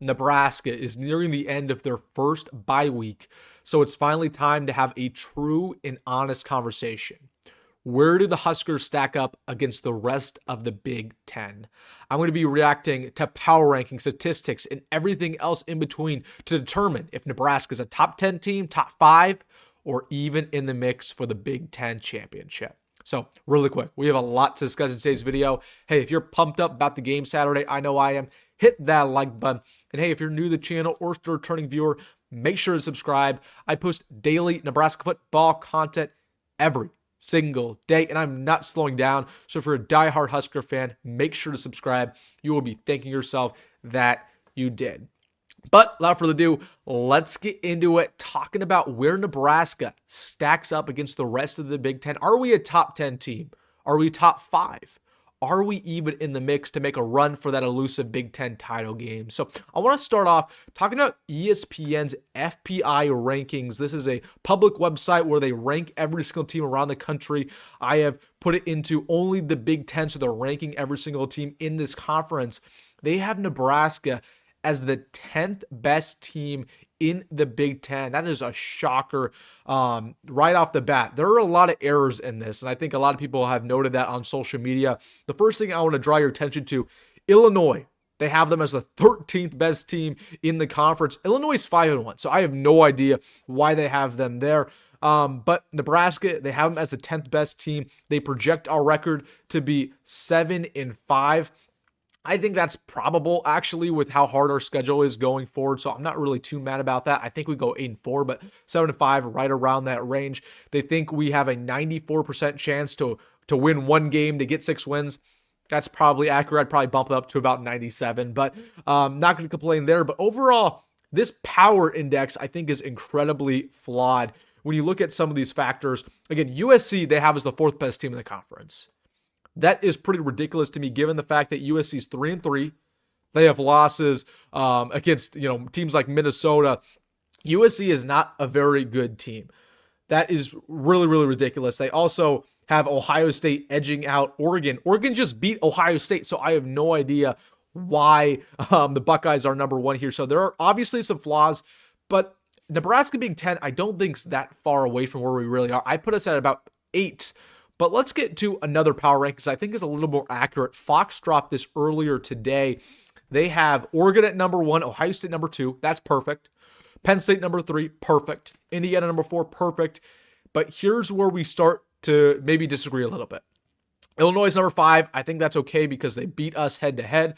Nebraska is nearing the end of their first bye week, so it's finally time to have a true and honest conversation. Where do the Huskers stack up against the rest of the Big Ten? I'm going to be reacting to power ranking, statistics, and everything else in between to determine if Nebraska is a top 10 team, top 5, or even in the mix for the Big Ten championship. So really quick, we have a lot to discuss in today's video. Hey, if you're pumped up about the game Saturday, I know I am, hit that like button. And hey, if you're new to the channel or still a returning viewer, make sure to subscribe. I post daily Nebraska football content every single day, and I'm not slowing down. So if you're a diehard Husker fan, make sure to subscribe. You will be thanking yourself that you did. But without further ado, let's get into it, talking about where Nebraska stacks up against the rest of the Big Ten. Are we a top 10 team? Are we top 5? Are we even in the mix to make a run for that elusive Big Ten title game? So I want to start off talking about ESPN's FPI rankings. This is a public website where they rank every single team around the country. I have put it into only the Big Ten, so they're ranking every single team in this conference. They have Nebraska as the 10th best team in the Big Ten. That is a shocker right off the bat. There are a lot of errors in this, and I think a lot of people have noted that on social media. The first thing I want to draw your attention to, Illinois. They have them as the 13th best team in the conference. Illinois is 5-1, so I have no idea why they have them there. But Nebraska, they have them as the 10th best team. They project our record to be 7-5. I think that's probable, actually, with how hard our schedule is going forward. So I'm not really too mad about that. I think we go 8-4, but 7-5, right around that range. They think we have a 94% chance to win one game to get 6 wins. That's probably accurate. I'd probably bump it up to about 97, but not going to complain there. But overall, this power index, I think, is incredibly flawed. When you look at some of these factors, again, USC, they have as the 4th best team in the conference. That is pretty ridiculous to me, given the fact that USC is 3-3. They have losses against teams like Minnesota. USC is not a very good team. That is really, really ridiculous. They also have Ohio State edging out Oregon. Oregon just beat Ohio State, so I have no idea why the Buckeyes are number 1 here. So there are obviously some flaws, but Nebraska being 10, I don't think is that far away from where we really are. I put us at about 8. But let's get to another power rank because I think is a little more accurate. Fox dropped this earlier today. They have Oregon at number 1, Ohio State number 2. That's perfect. Penn State number 3, perfect. Indiana number 4, perfect. But here's where we start to maybe disagree a little bit. Illinois number 5. I think that's okay because they beat us head to head.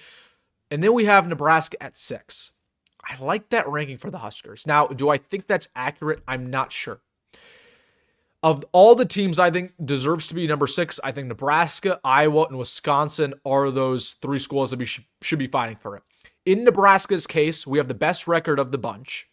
And then we have Nebraska at 6. I like that ranking for the Huskers. Now, do I think that's accurate? I'm not sure. Of all the teams I think deserves to be number 6, I think Nebraska, Iowa, and Wisconsin are those 3 schools that we should be fighting for it. In Nebraska's case, we have the best record of the bunch.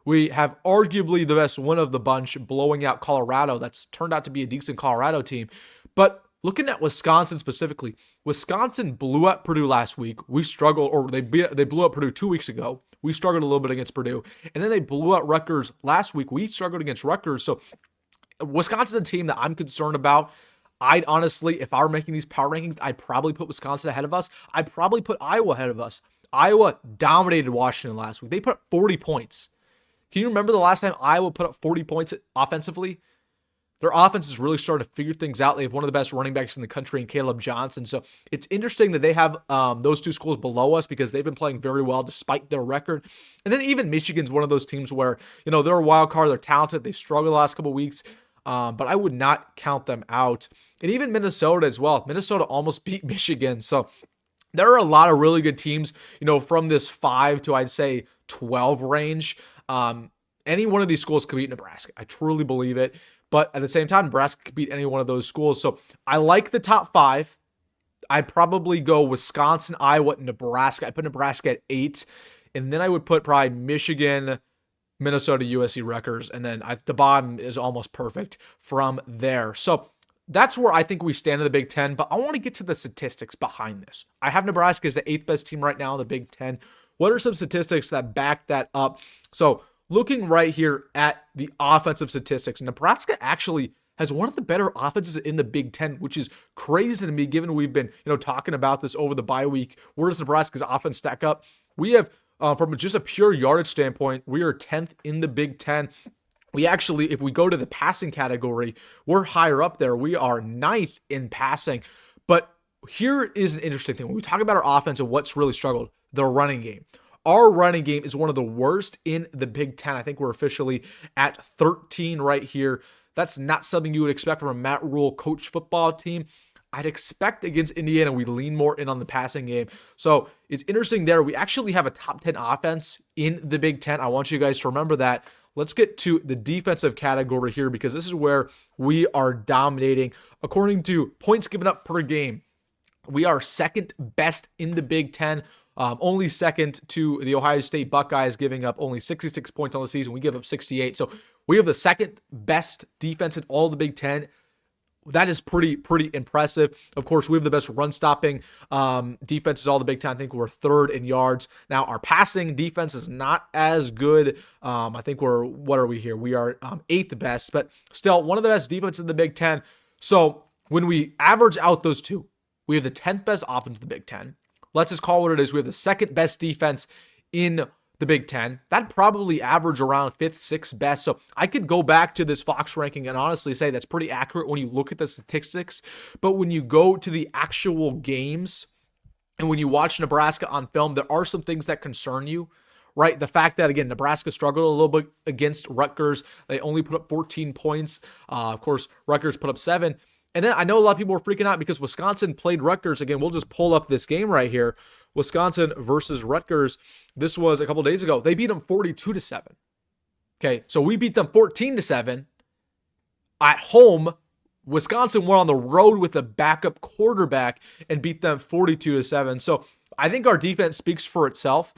We have arguably the best win of the bunch, blowing out Colorado. That's turned out to be a decent Colorado team. But looking at Wisconsin specifically, Wisconsin blew up Purdue last week. We struggled, or they blew up Purdue 2 weeks ago. We struggled a little bit against Purdue. And then they blew out Rutgers last week. We struggled against Rutgers. So Wisconsin's a team that I'm concerned about. I'd honestly, if I were making these power rankings, I'd probably put Wisconsin ahead of us. I'd probably put Iowa ahead of us. Iowa dominated Washington last week. They put up 40 points. Can you remember the last time Iowa put up 40 points offensively? Their offense is really starting to figure things out. They have one of the best running backs in the country in Caleb Johnson. So it's interesting that they have those 2 schools below us because they've been playing very well despite their record. And then even Michigan's one of those teams where, they're a wild card. They're talented. They've struggled the last couple of weeks. But I would not count them out. And even Minnesota as well. Minnesota almost beat Michigan. So there are a lot of really good teams, from this 5 to, I'd say, 12 range. Any one of these schools could beat Nebraska. I truly believe it. But at the same time, Nebraska could beat any one of those schools. So I like the top 5. I'd probably go Wisconsin, Iowa, Nebraska. I put Nebraska at 8. And then I would put probably Michigan, Minnesota, USC, Rutgers, and then the bottom is almost perfect from there. So that's where I think we stand in the Big Ten, but I want to get to the statistics behind this. I have Nebraska as the 8th best team right now in the Big Ten. What are some statistics that back that up? So looking right here at the offensive statistics, Nebraska actually has one of the better offenses in the Big Ten, which is crazy to me given we've been talking about this over the bye week. Where does Nebraska's offense stack up? We have From just a pure yardage standpoint, we are 10th in the Big Ten. We actually, if we go to the passing category, we're higher up there. We are 9th in passing. But here is an interesting thing. When we talk about our offense and what's really struggled, the running game. Our running game is one of the worst in the Big Ten. I think we're officially at 13 right here. That's not something you would expect from a Matt Rhule coach football team. I'd expect against Indiana, we lean more in on the passing game. So it's interesting there. We actually have a top 10 offense in the Big Ten. I want you guys to remember that. Let's get to the defensive category here because this is where we are dominating. According to points given up per game, we are second best in the Big Ten. Only second to the Ohio State Buckeyes, giving up only 66 points on the season. We give up 68. So we have the second best defense in all the Big Ten. That is pretty impressive. Of course, we have the best run-stopping defenses all the Big Ten. I think we're third in yards. Now, our passing defense is not as good. I think what are we here? We are eighth best, but still one of the best defenses in the Big Ten. So when we average out those two, we have the 10th best offense in the Big Ten. Let's just call it what it is. We have the second best defense in the Big Ten. That'd probably average around 5th, 6th best. So I could go back to this Fox ranking and honestly say that's pretty accurate when you look at the statistics. But when you go to the actual games and when you watch Nebraska on film, there are some things that concern you, right? The fact that, again, Nebraska struggled a little bit against Rutgers. They only put up 14 points. Of course, Rutgers put up 7. And then I know a lot of people were freaking out because Wisconsin played Rutgers. Again, we'll just pull up this game right here. Wisconsin versus Rutgers. This was a couple days ago. They beat them 42-7. Okay, so we beat them 14-7 at home. Wisconsin went on the road with a backup quarterback and beat them 42-7. So I think our defense speaks for itself,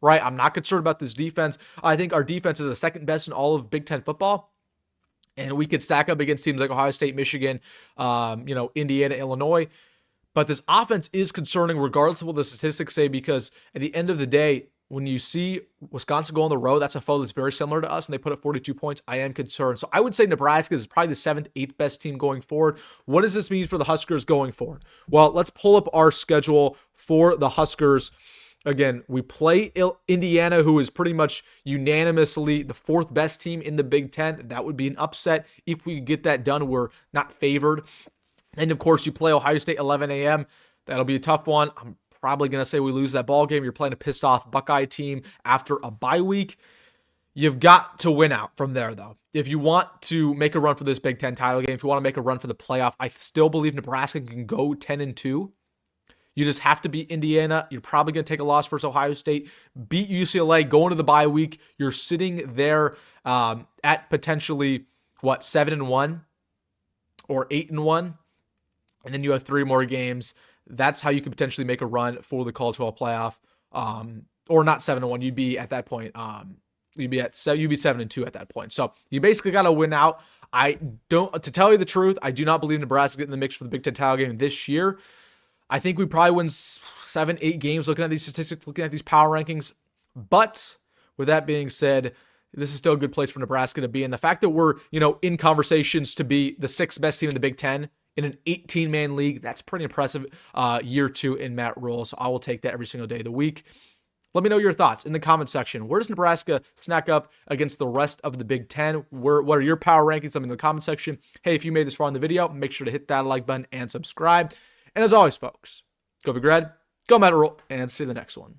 right? I'm not concerned about this defense. I think our defense is the second best in all of Big Ten football. And we could stack up against teams like Ohio State, Michigan, Indiana, Illinois. But this offense is concerning regardless of what the statistics say, because at the end of the day, when you see Wisconsin go on the road, that's a foe that's very similar to us, and they put up 42 points. I am concerned. So I would say Nebraska is probably the 7th, 8th best team going forward. What does this mean for the Huskers going forward? Well, let's pull up our schedule for the Huskers. Again, we play Indiana, who is pretty much unanimously the 4th best team in the Big Ten. That would be an upset. If we get that done, we're not favored. And, of course, you play Ohio State 11 a.m. That'll be a tough one. I'm probably going to say we lose that ball game. You're playing a pissed-off Buckeye team after a bye week. You've got to win out from there, though. If you want to make a run for this Big Ten title game, if you want to make a run for the playoff, I still believe Nebraska can go 10-2. You just have to beat Indiana. You're probably going to take a loss versus Ohio State. Beat UCLA, go into the bye week. You're sitting there at potentially, 7-1 or 8-1. And then you have 3 more games. That's how you could potentially make a run for the College Football Playoff. Or not 7-1. You'd be at that point. You'd be 7-2 at that point. So you basically got to win out. To tell you the truth, I do not believe Nebraska get in the mix for the Big Ten title game this year. I think we probably win 7, 8 games looking at these statistics, looking at these power rankings. But with that being said, this is still a good place for Nebraska to be. And the fact that we're, in conversations to be the 6th best team in the Big Ten in an 18-man league, that's pretty impressive year 2 in Matt Rhule. So I will take that every single day of the week. Let me know your thoughts in the comment section. Where does Nebraska snack up against the rest of the Big Ten? What are your power rankings? Let me know in the comment section. Hey, if you made this far in the video, make sure to hit that like button and subscribe. And as always, folks, go Big Red, go Matt Rhule, and see you in the next one.